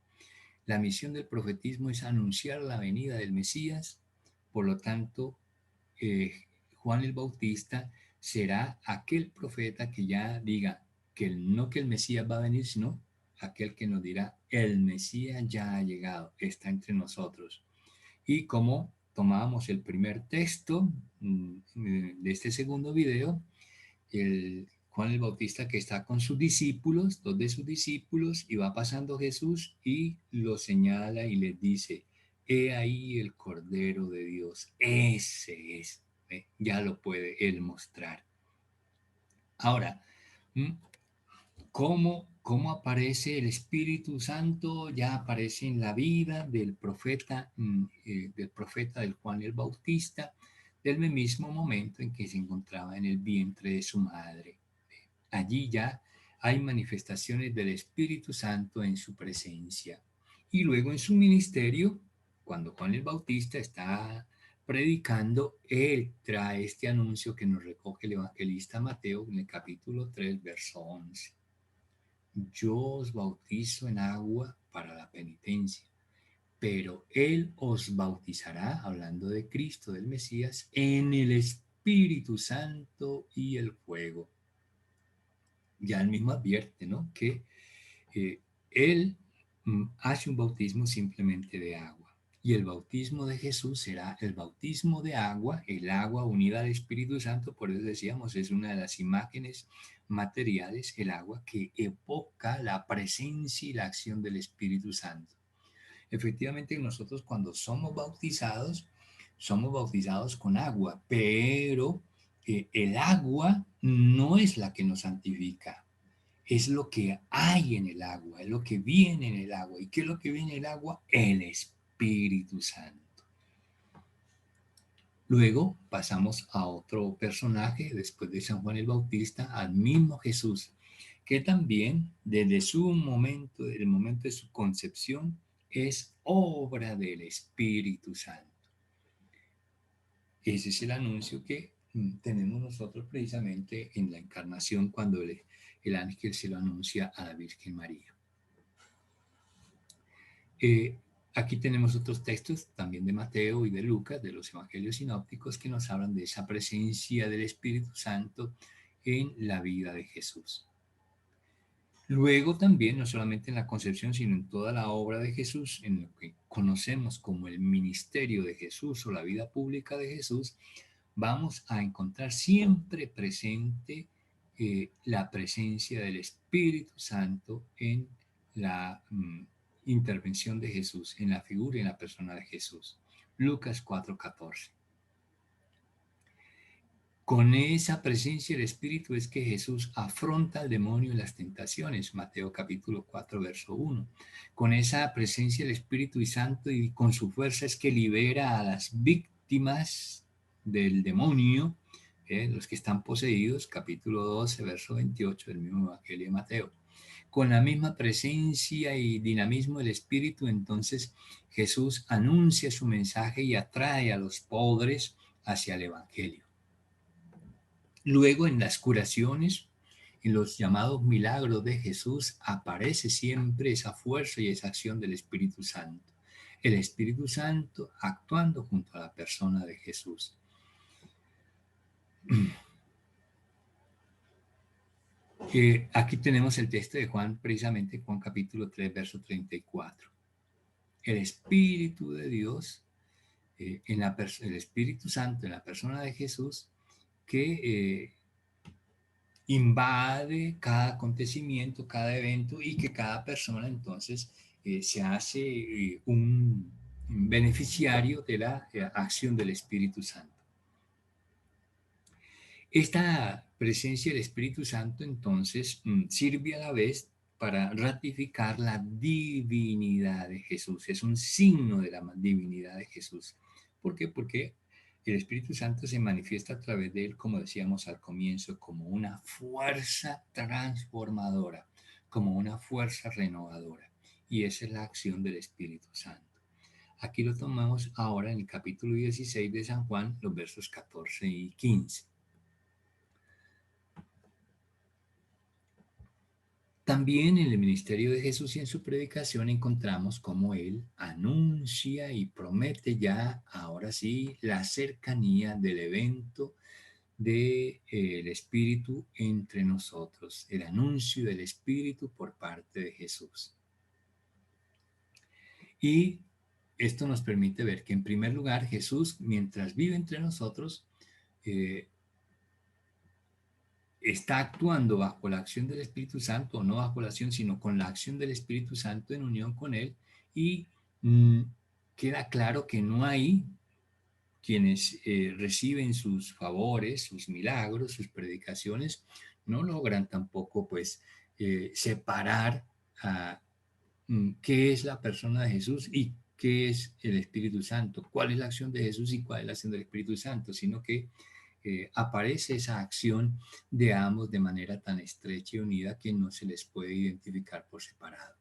La misión del profetismo es anunciar la venida del Mesías. Por lo tanto, Juan el Bautista será aquel profeta que ya diga que no que el Mesías va a venir, sino aquel que nos dirá: el Mesías ya ha llegado, está entre nosotros. Y como tomábamos el primer texto de este segundo video, Juan el Bautista que está con sus discípulos, dos de sus discípulos, y va pasando Jesús y lo señala y les dice: he ahí el Cordero de Dios. Ese es, ya lo puede él mostrar. Ahora, ¿cómo aparece el Espíritu Santo? Ya aparece en la vida del profeta del Juan el Bautista, del mismo momento en que se encontraba en el vientre de su madre. Allí ya hay manifestaciones del Espíritu Santo en su presencia. Y luego en su ministerio, cuando Juan el Bautista está predicando, él trae este anuncio que nos recoge el evangelista Mateo en el capítulo 3, verso 11. Yo os bautizo en agua para la penitencia, pero él os bautizará, hablando de Cristo, del Mesías, en el Espíritu Santo y el fuego. Ya él mismo advierte, ¿no?, que él hace un bautismo simplemente de agua. Y el bautismo de Jesús será el bautismo de agua, el agua unida al Espíritu Santo. Por eso decíamos, es una de las imágenes materiales, el agua que evoca la presencia y la acción del Espíritu Santo. Efectivamente, nosotros cuando somos bautizados con agua, pero el agua no es la que nos santifica. Es lo que hay en el agua, es lo que viene en el agua. ¿Y qué es lo que viene en el agua? El Espíritu Santo. Luego pasamos a otro personaje, después de San Juan el Bautista, al mismo Jesús, que también desde el momento de su concepción, es obra del Espíritu Santo. Ese es el anuncio que tenemos nosotros precisamente en la encarnación, cuando el ángel se lo anuncia a la Virgen María. Aquí tenemos otros textos también de Mateo y de Lucas, de los evangelios sinópticos, que nos hablan de esa presencia del Espíritu Santo en la vida de Jesús. Luego también, no solamente en la concepción, sino en toda la obra de Jesús, en lo que conocemos como el ministerio de Jesús o la vida pública de Jesús, vamos a encontrar siempre presente la presencia del Espíritu Santo en la intervención de Jesús, en la figura y en la persona de Jesús. Lucas 4:14. Con esa presencia del Espíritu es que Jesús afronta al demonio en las tentaciones, Mateo capítulo 4, verso 1. Con esa presencia del Espíritu Santo y con su fuerza es que libera a las víctimas del demonio, los que están poseídos, capítulo 12, verso 28 del mismo Evangelio de Mateo. Con la misma presencia y dinamismo del Espíritu, entonces Jesús anuncia su mensaje y atrae a los pobres hacia el Evangelio. Luego, en las curaciones, en los llamados milagros de Jesús, aparece siempre esa fuerza y esa acción del Espíritu Santo. El Espíritu Santo actuando junto a la persona de Jesús. Aquí tenemos el texto de Juan, precisamente Juan capítulo 3, verso 34. El Espíritu de Dios, el Espíritu Santo en la persona de Jesús, que invade cada acontecimiento, cada evento, y que cada persona entonces se hace un beneficiario de la acción del Espíritu Santo. Esta presencia del Espíritu Santo entonces sirve a la vez para ratificar la divinidad de Jesús. Es un signo de la divinidad de Jesús. ¿Por qué? Porque el Espíritu Santo se manifiesta a través de él, como decíamos al comienzo, como una fuerza transformadora, como una fuerza renovadora. Y esa es la acción del Espíritu Santo. Aquí lo tomamos ahora en el capítulo 16 de San Juan, los versos 14 y 15. También en el ministerio de Jesús y en su predicación encontramos cómo él anuncia y promete ya, ahora sí, la cercanía del evento del Espíritu entre nosotros, el anuncio del Espíritu por parte de Jesús. Y esto nos permite ver que en primer lugar Jesús, mientras vive entre nosotros, está actuando bajo la acción del Espíritu Santo, no bajo la acción, sino con la acción del Espíritu Santo en unión con él, y queda claro que no hay quienes reciben sus favores, sus milagros, sus predicaciones, no logran tampoco pues separar a qué es la persona de Jesús y qué es el Espíritu Santo, cuál es la acción de Jesús y cuál es la acción del Espíritu Santo, sino que aparece esa acción de ambos de manera tan estrecha y unida que no se les puede identificar por separado.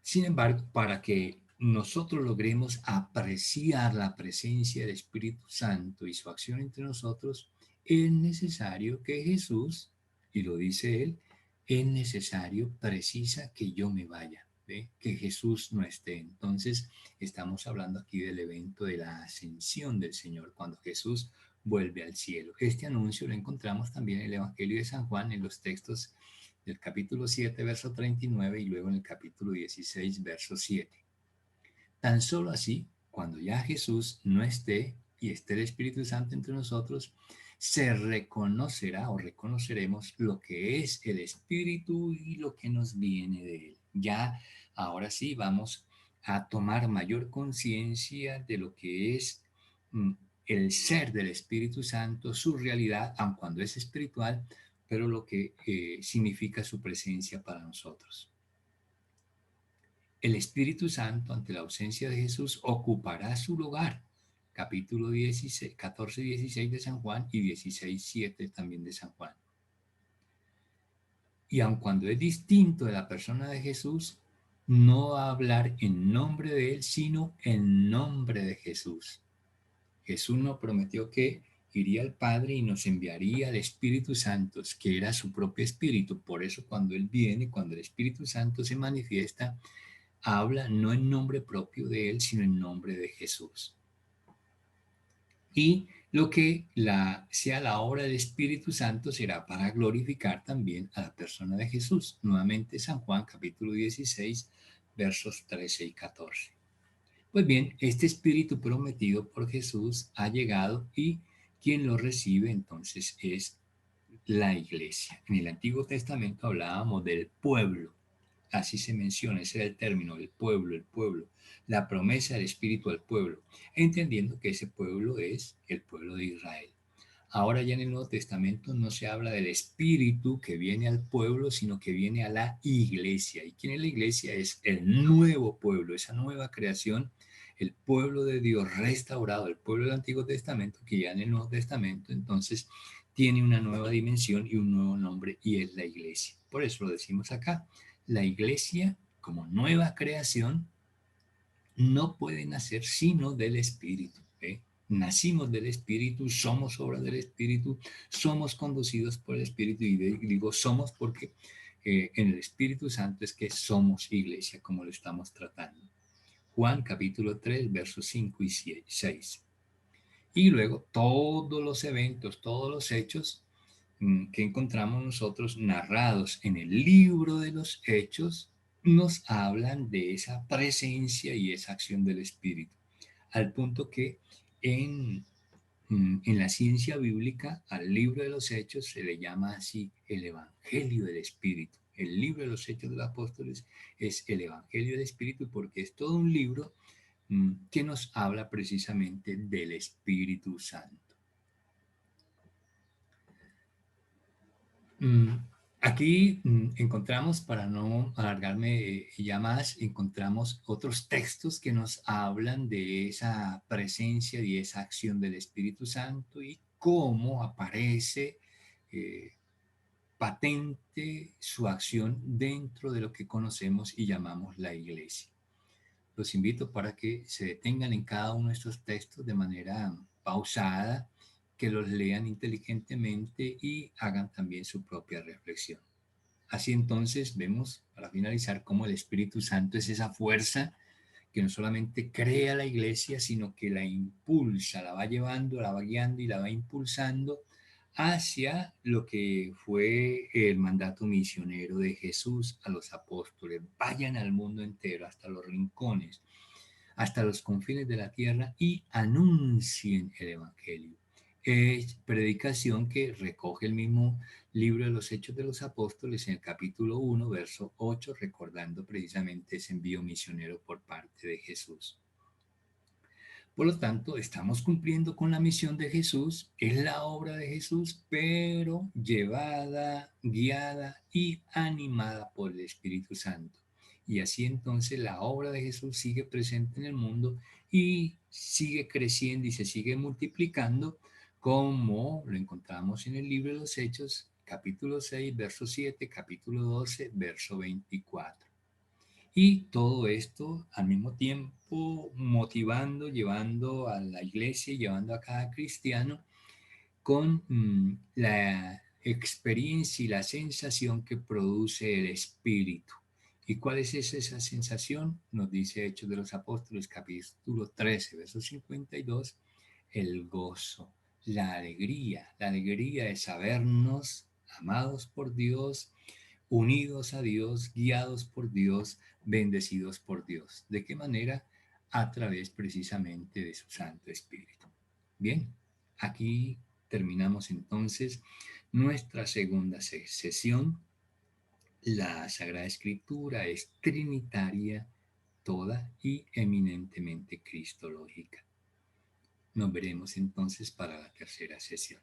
Sin embargo, para que nosotros logremos apreciar la presencia del Espíritu Santo y su acción entre nosotros, es necesario que Jesús, y lo dice él, es necesario, precisa que yo me vaya, ¿ve? Que Jesús no esté. Entonces, estamos hablando aquí del evento de la ascensión del Señor, cuando Jesús vuelve al cielo. Este anuncio lo encontramos también en el Evangelio de San Juan, en los textos del capítulo 7, verso 39, y luego en el capítulo 16, verso 7. Tan solo así, cuando ya Jesús no esté y esté el Espíritu Santo entre nosotros, se reconocerá o reconoceremos lo que es el Espíritu y lo que nos viene de él. Ya, ahora sí, vamos a tomar mayor conciencia de lo que es el ser del Espíritu Santo, su realidad, aun cuando es espiritual, pero lo que significa su presencia para nosotros. El Espíritu Santo, ante la ausencia de Jesús, ocupará su lugar. Capítulo 16, 14, 16 de San Juan y 16, 7 también de San Juan. Y aun cuando es distinto de la persona de Jesús, no va a hablar en nombre de él, sino en nombre de Jesús. Jesús nos prometió que iría al Padre y nos enviaría al Espíritu Santo, que era su propio Espíritu. Por eso cuando Él viene, cuando el Espíritu Santo se manifiesta, habla no en nombre propio de Él, sino en nombre de Jesús. Y lo que sea la obra del Espíritu Santo será para glorificar también a la persona de Jesús. Nuevamente San Juan capítulo 16, versos 13 y 14. Pues bien, este Espíritu prometido por Jesús ha llegado y quien lo recibe entonces es la iglesia. En el Antiguo Testamento hablábamos del pueblo, así se menciona, ese era el término, el pueblo, la promesa del Espíritu al pueblo, entendiendo que ese pueblo es el pueblo de Israel. Ahora ya en el Nuevo Testamento no se habla del Espíritu que viene al pueblo, sino que viene a la iglesia. ¿Y quién es la iglesia? Es el nuevo pueblo, esa nueva creación, el pueblo de Dios restaurado, el pueblo del Antiguo Testamento, que ya en el Nuevo Testamento entonces tiene una nueva dimensión y un nuevo nombre, y es la iglesia. Por eso lo decimos acá. La iglesia, como nueva creación, no puede nacer sino del Espíritu. Nacimos del Espíritu, somos obra del Espíritu, somos conducidos por el Espíritu, y digo somos porque en el Espíritu Santo es que somos iglesia, como lo estamos tratando. Juan capítulo 3, versos 5 y 6. Y luego todos los eventos, todos los hechos que encontramos nosotros narrados en el libro de los Hechos, nos hablan de esa presencia y esa acción del Espíritu, al punto que en la ciencia bíblica al libro de los Hechos se le llama así el Evangelio del Espíritu. El libro de los Hechos de los Apóstoles es el Evangelio del Espíritu porque es todo un libro que nos habla precisamente del Espíritu Santo. Aquí encontramos, para no alargarme ya más, encontramos otros textos que nos hablan de esa presencia y esa acción del Espíritu Santo y cómo aparece patente su acción dentro de lo que conocemos y llamamos la iglesia. Los invito para que se detengan en cada uno de estos textos de manera pausada, que los lean inteligentemente y hagan también su propia reflexión. Así entonces vemos, para finalizar, cómo el Espíritu Santo es esa fuerza que no solamente crea la iglesia, sino que la impulsa, la va llevando, la va guiando y la va impulsando hacia lo que fue el mandato misionero de Jesús a los apóstoles. Vayan al mundo entero, hasta los rincones, hasta los confines de la tierra y anuncien el Evangelio. predicación que recoge el mismo libro de los Hechos de los Apóstoles en el capítulo 1, verso 8, recordando precisamente ese envío misionero por parte de Jesús. Por lo tanto, estamos cumpliendo con la misión de Jesús, es la obra de Jesús, pero llevada, guiada y animada por el Espíritu Santo. Y así entonces la obra de Jesús sigue presente en el mundo y sigue creciendo y se sigue multiplicando, como lo encontramos en el libro de los Hechos, capítulo 6, verso 7, capítulo 12, verso 24. Y todo esto al mismo tiempo motivando, llevando a la iglesia, llevando a cada cristiano con la experiencia y la sensación que produce el Espíritu. ¿Y cuál es esa sensación? Nos dice Hechos de los Apóstoles, capítulo 13, verso 52, el gozo, la alegría de sabernos amados por Dios, unidos a Dios, guiados por Dios, bendecidos por Dios. ¿De qué manera? A través precisamente de su Santo Espíritu. Bien, aquí terminamos entonces nuestra segunda sesión. La Sagrada Escritura es trinitaria, toda y eminentemente cristológica. Nos veremos entonces para la tercera sesión.